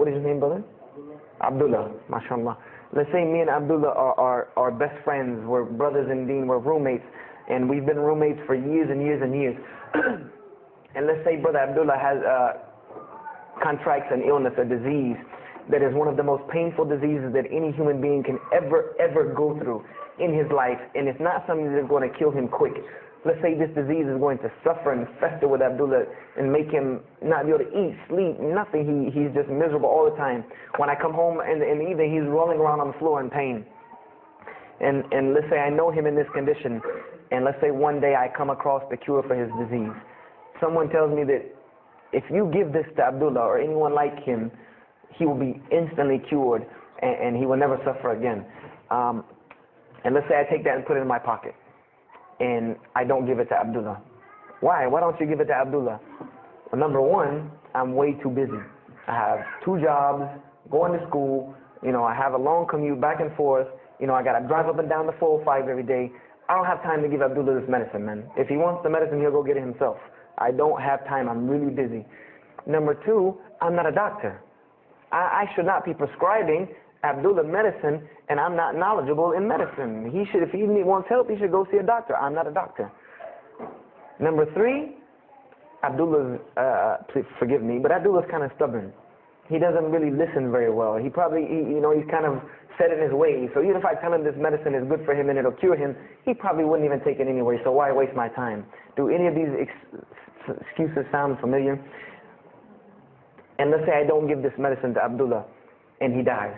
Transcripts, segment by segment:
what is your name, brother? Abdullah, mashallah. Let's say me and Abdullah are best friends, we're brothers in deen, we're roommates, and we've been roommates for years and years and years. And let's say brother Abdullah has contracts an illness, a disease, that is one of the most painful diseases that any human being can ever go through in his life, and it's not something that's going to kill him quick. Let's say this disease is going to suffer and fester with Abdullah and make him not be able to eat, sleep, nothing. He's just miserable all the time. When I come home in the evening, he's rolling around on the floor in pain. And let's say I know him in this condition, and let's say one day I come across the cure for his disease. Someone tells me that if you give this to Abdullah or anyone like him, he will be instantly cured and he will never suffer again. And let's say I take that and put it in my pocket, and I don't give it to Abdullah. Why? Why don't you give it to Abdullah? Well, number one, I'm way too busy. I have 2 jobs, going to school, I have a long commute back and forth, I got to drive up and down the 405 every day. I don't have time to give Abdullah this medicine, man. If he wants the medicine, he'll go get it himself. I don't have time. I'm really busy. Number 2, I'm not a doctor. I should not be prescribing Abdullah medicine, and I'm not knowledgeable in medicine. If he wants help, he should go see a doctor. I'm not a doctor. Number 3, Abdullah's, please forgive me, but Abdullah's kind of stubborn. He doesn't really listen very well. He's kind of set in his ways. So even if I tell him this medicine is good for him and it'll cure him, he probably wouldn't even take it anyway. So why waste my time? Do any of these excuses sound familiar? And let's say I don't give this medicine to Abdullah and he dies.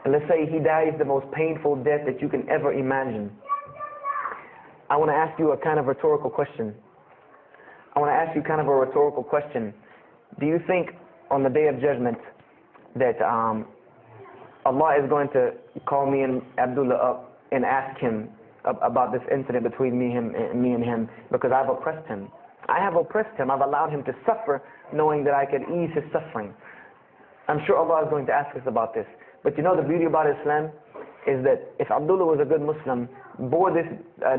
And let's say he dies the most painful death that you can ever imagine. I want to ask you a kind of rhetorical question. Do you think on the Day of Judgment that Allah is going to call me and Abdullah up and ask him about this incident between me and him because I've oppressed him? I have oppressed him. I've allowed him to suffer knowing that I could ease his suffering. I'm sure Allah is going to ask us about this. But the beauty about Islam is that if Abdullah was a good Muslim, bore this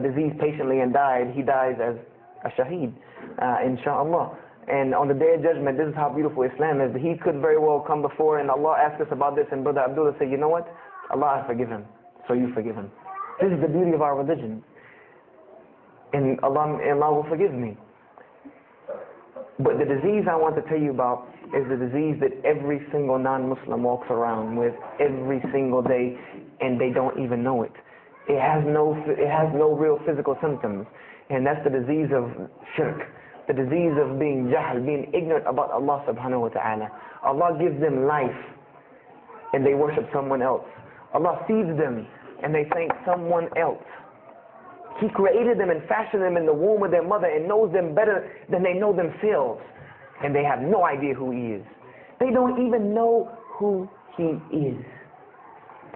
disease patiently and died, he dies as a shaheed, inshaAllah. And on the Day of Judgment, this is how beautiful Islam is. He could very well come before and Allah ask us about this, and brother Abdullah say, you know what? Allah has forgiven him, so you forgive him. This is the beauty of our religion. And Allah will forgive me. But the disease I want to tell you about is the disease that every single non-Muslim walks around with every single day, and they don't even know it. It has no real physical symptoms, and that's the disease of shirk, the disease of being jahl, being ignorant about Allah subhanahu wa ta'ala. Allah gives them life, and they worship someone else. Allah feeds them, and they thank someone else. He created them and fashioned them in the womb of their mother and knows them better than they know themselves. And they have no idea who He is. They don't even know who He is.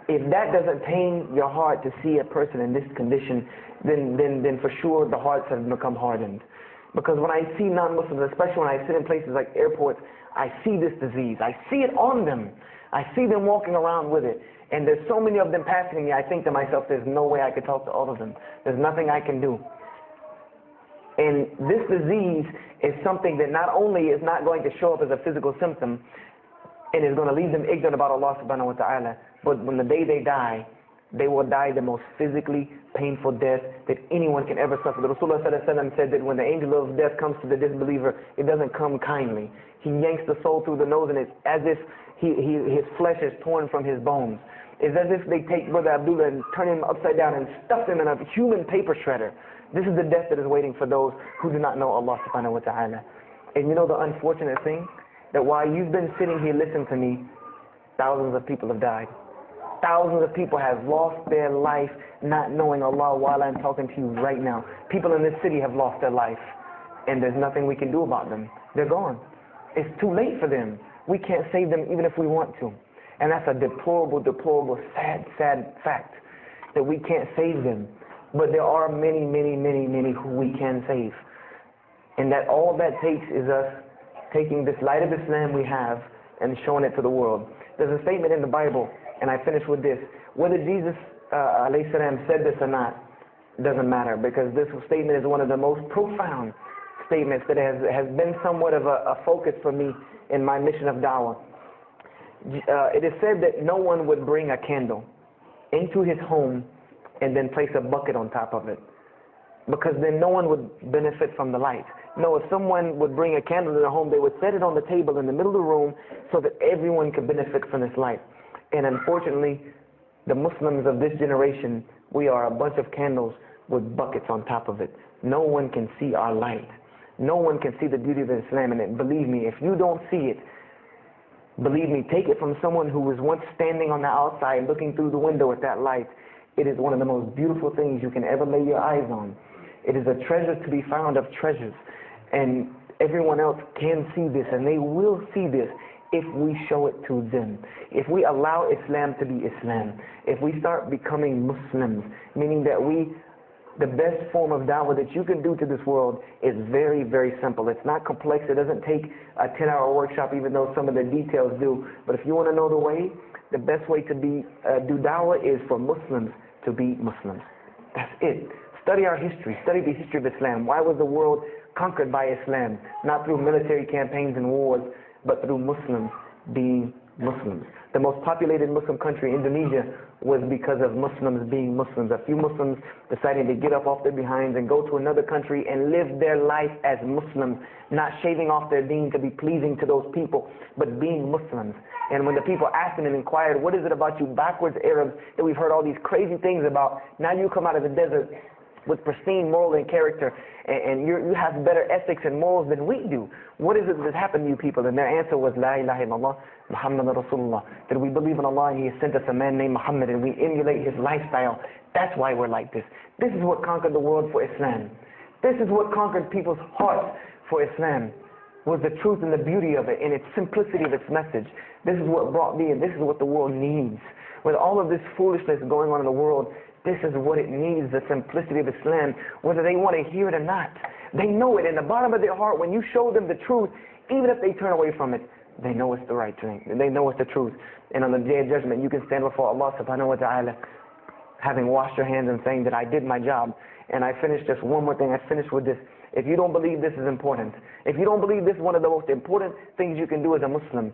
If that doesn't pain your heart to see a person in this condition, then for sure the hearts have become hardened. Because when I see non-Muslims, especially when I sit in places like airports, I see this disease. I see it on them. I see them walking around with it. And there's so many of them passing me, I think to myself, there's no way I could talk to all of them. There's nothing I can do. And this disease is something that not only is not going to show up as a physical symptom and is going to leave them ignorant about Allah subhanahu wa ta'ala, but when the day they die, they will die the most physically painful death that anyone can ever suffer. The Rasulullah said that when the angel of death comes to the disbeliever, it doesn't come kindly. He yanks the soul through the nose, and it's as if his flesh is torn from his bones. It's as if they take Brother Abdullah and turn him upside down and stuff him in a human paper shredder. This is the death that is waiting for those who do not know Allah subhanahu wa ta'ala. And you know the unfortunate thing? That while you've been sitting here listening to me, thousands of people have died. Thousands of people have lost their life not knowing Allah while I'm talking to you right now. People in this city have lost their life, and there's nothing we can do about them. They're gone. It's too late for them. We can't save them even if we want to. And that's a deplorable, sad fact that we can't save them. But there are many who we can save. And that all that takes is us taking this light of Islam we have and showing it to the world. There's a statement in the Bible, and I finish with this. Whether Jesus alayhi salam said this or not, doesn't matter, because this statement is one of the most profound statements that has been somewhat of a focus for me in my mission of da'wah. It is said that no one would bring a candle into his home and then place a bucket on top of it, because then no one would benefit from the light. No, if someone would bring a candle to their home, they would set it on the table in the middle of the room so that everyone could benefit from this light. And unfortunately, the Muslims of this generation, we are a bunch of candles with buckets on top of it. No one can see our light. No one can see the beauty of Islam. And believe me, if you don't see it, believe me, take it from someone who was once standing on the outside looking through the window at that light. It is one of the most beautiful things you can ever lay your eyes on. It is a treasure to be found of treasures. And everyone else can see this, and they will see this if we show it to them. If we allow Islam to be Islam. If we start becoming Muslims, meaning that the best form of da'wah that you can do to this world is very, very simple. It's not complex. It doesn't take a 10-hour workshop, even though some of the details do. But if you want to know the way, the best way to do da'wah is for Muslims to be Muslims. That's it. Study our history. Study the history of Islam. Why was the world conquered by Islam? Not through military campaigns and wars, but through Muslims being Muslims. The most populated Muslim country, Indonesia, was because of Muslims being Muslims. A few Muslims deciding to get up off their behinds and go to another country and live their life as Muslims, not shaving off their deen to be pleasing to those people, but being Muslims. And when the people asked them and inquired, what is it about you backwards Arabs that we've heard all these crazy things about? Now you come out of the desert with pristine moral and character, and you have better ethics and morals than we do. What is it that happened to you people? And their answer was, La ilaha illallah, Muhammad Rasulullah. That we believe in Allah and He has sent us a man named Muhammad, and we emulate his lifestyle. That's why we're like this. This is what conquered the world for Islam. This is what conquered people's hearts for Islam, was the truth and the beauty of it and its simplicity of its message. This is what brought me, and this is what the world needs. With all of this foolishness going on in the world, this is what it needs, the simplicity of Islam, whether they want to hear it or not. They know it in the bottom of their heart. When you show them the truth, even if they turn away from it, they know it's the right thing. They know it's the truth. And on the Day of Judgment, you can stand before Allah subhanahu wa ta'ala, having washed your hands and saying that I did my job. And I finished just one more thing. I finished with this. If you don't believe this is important, if you don't believe this is one of the most important things you can do as a Muslim,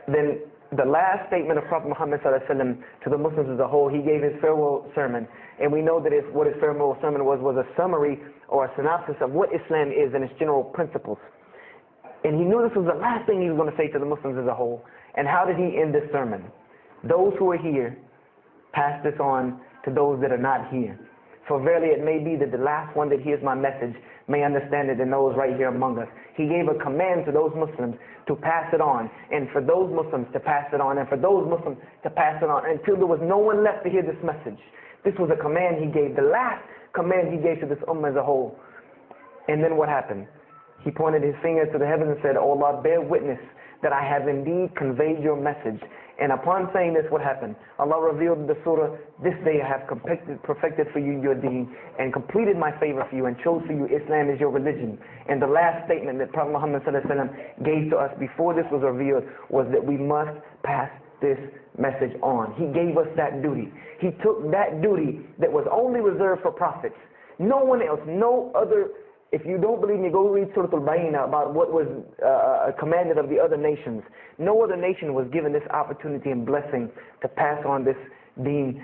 then the last statement of Prophet Muhammad ﷺ to the Muslims as a whole, he gave his farewell sermon. And we know that what his farewell sermon was a summary or a synopsis of what Islam is and its general principles. And he knew this was the last thing he was going to say to the Muslims as a whole. And how did he end this sermon? Those who are here, pass this on to those that are not here. For verily it may be that the last one that hears my message may understand it and knows right here among us. He gave a command to those Muslims to pass it on, and for those Muslims to pass it on, and for those Muslims to pass it on, until there was no one left to hear this message. This was a command he gave, the last command he gave to this ummah as a whole. And then what happened? He pointed his finger to the heavens and said, "O Allah, bear witness that I have indeed conveyed your message." And upon saying this, what happened? Allah revealed the surah, "This day I have perfected for you your deen and completed my favor for you and chose for you Islam as your religion." And the last statement that Prophet Muhammad ﷺ gave to us before this was revealed was that we must pass this message on. He gave us that duty. He took that duty that was only reserved for prophets. No one else, no other. If you don't believe me, go read Surah Al-Bayyinah about what was commanded of the other nations. No other nation was given this opportunity and blessing to pass on this deen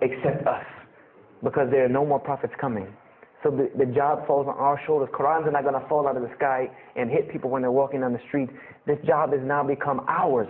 except us, because there are no more prophets coming. So the job falls on our shoulders. Qurans are not going to fall out of the sky and hit people when they're walking down the street. This job has now become ours.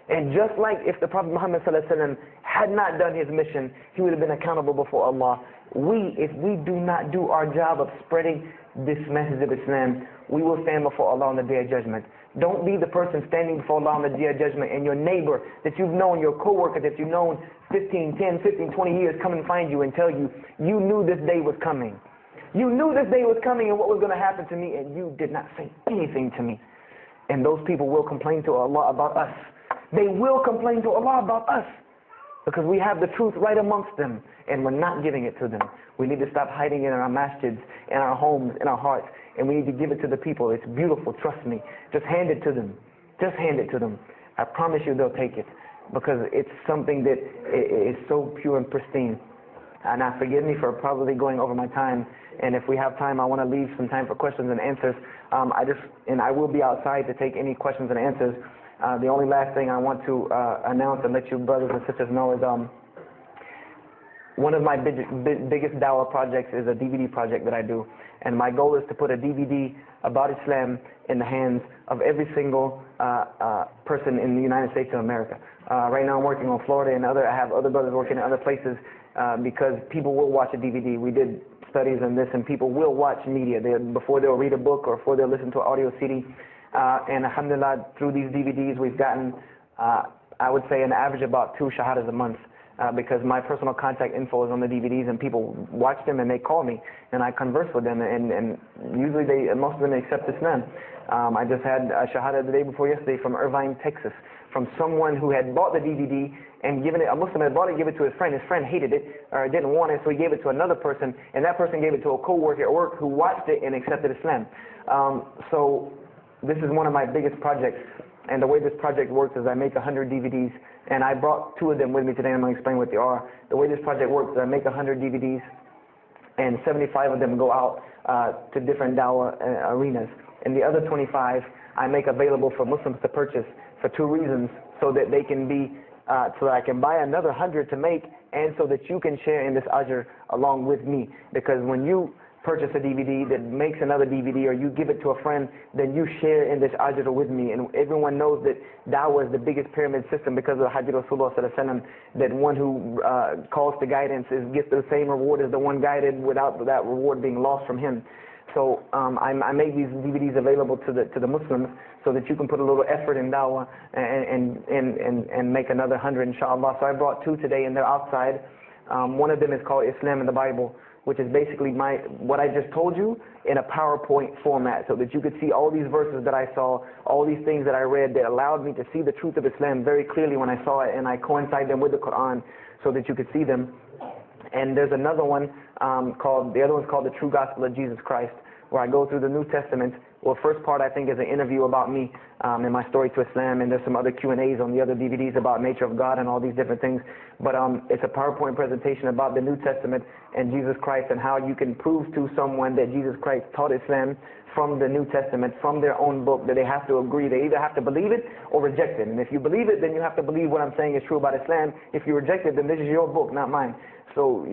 And just like if the Prophet Muhammad ﷺ had not done his mission, he would have been accountable before Allah. If we do not do our job of spreading this message of Islam, we will stand before Allah on the Day of Judgment. Don't be the person standing before Allah on the Day of Judgment and your neighbor that you've known, your co-worker that you've known 10, 15, 20 years come and find you and tell you, you knew this day was coming. You knew this day was coming and what was going to happen to me, and you did not say anything to me. And those people will complain to Allah about us. They will complain to Allah about us, because we have the truth right amongst them and we're not giving it to them. We need to stop hiding it in our masjids, in our homes, in our hearts, and we need to give it to the people. It's beautiful, trust me. Just hand it to them. Just hand it to them. I promise you they'll take it, because it's something that is so pure and pristine. And now forgive me for probably going over my time, and if we have time, I want to leave some time for questions and answers. I will be outside to take any questions and answers. The only last thing I want to announce and let you brothers and sisters know is one of my biggest dawah projects is a DVD project that I do. And my goal is to put a DVD about Islam in the hands of every single person in the United States of America. Right now I'm working on Florida and I have other brothers working in other places because people will watch a DVD. We did studies on this, and people will watch media before they'll read a book or before they'll listen to an audio CD. And alhamdulillah, through these DVDs we've gotten, I would say, an average about 2 shahadas a month. Because my personal contact info is on the DVDs, and people watch them and they call me and I converse with them, and usually most of them accept Islam. I just had a shahada the day before yesterday from Irvine, Texas, from someone who had bought the DVD and given it, a Muslim had bought it, gave it to his friend. His friend hated it or didn't want it, so he gave it to another person, and that person gave it to a co-worker at work who watched it and accepted Islam. So this is one of my biggest projects. And the way this project works is I make 100 DVDs, and I brought 2 of them with me today, and I'm going to explain what they are. The way this project works is I make 100 DVDs, and 75 of them go out to different dawah arenas. And the other 25 I make available for Muslims to purchase for 2 reasons, so that they can be, so that I can buy another 100 to make, and so that you can share in this ajr along with me. Because when you purchase a DVD that makes another DVD, or you give it to a friend, then you share in this ajr with me. And everyone knows that dawah is the biggest pyramid system because of the hadith of Rasulullah sallallahu alaihi wasallam, that one who calls to guidance gets the same reward as the one guided, without that reward being lost from him. So I make these DVDs available to the Muslims so that you can put a little effort in dawah and make another 100 inshallah. So I brought 2 today, and they're outside. One of them is called Islam in the Bible, which is basically what I just told you in a PowerPoint format, so that you could see all these verses that I saw, all these things that I read that allowed me to see the truth of Islam very clearly when I saw it, and I coincide them with the Quran so that you could see them. And there's another one the other one's called The True Gospel of Jesus Christ, where I go through the New Testament. Well, first part I think is an interview about me and my story to Islam, and there's some other Q&As on the other DVDs about nature of God and all these different things. But it's a PowerPoint presentation about the New Testament and Jesus Christ, and how you can prove to someone that Jesus Christ taught Islam from the New Testament, from their own book, that they have to agree. They either have to believe it or reject it. And if you believe it, then you have to believe what I'm saying is true about Islam. If you reject it, then this is your book, not mine. So,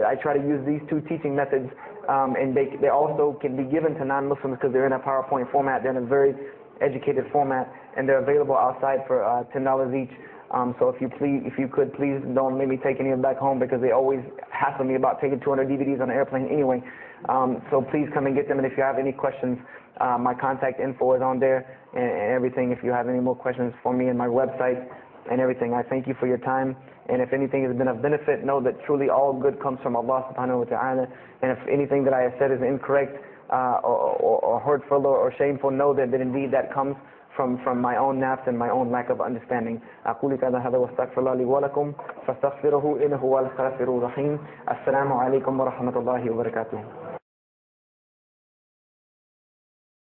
I try to use these 2 teaching methods, and they also can be given to non-Muslims because they're in a PowerPoint format. They're in a very educated format, and they're available outside for $10 each. So if you could, please don't make me take any of them back home, because they always hassle me about taking 200 DVDs on an airplane anyway. So please come and get them, and if you have any questions, my contact info is on there and everything. If you have any more questions for me, and my website and everything, I thank you for your time. And if anything has been of benefit, know that truly all good comes from Allah subhanahu wa ta'ala. And if anything that I have said is incorrect or hurtful or shameful, know that indeed that comes from my own nafs and my own lack of understanding. أقول هذا واستغفر الله لي ولكم فاستغفروه إنه هو الغفور الرحيم. السلام عليكم ورحمة الله وبركاته.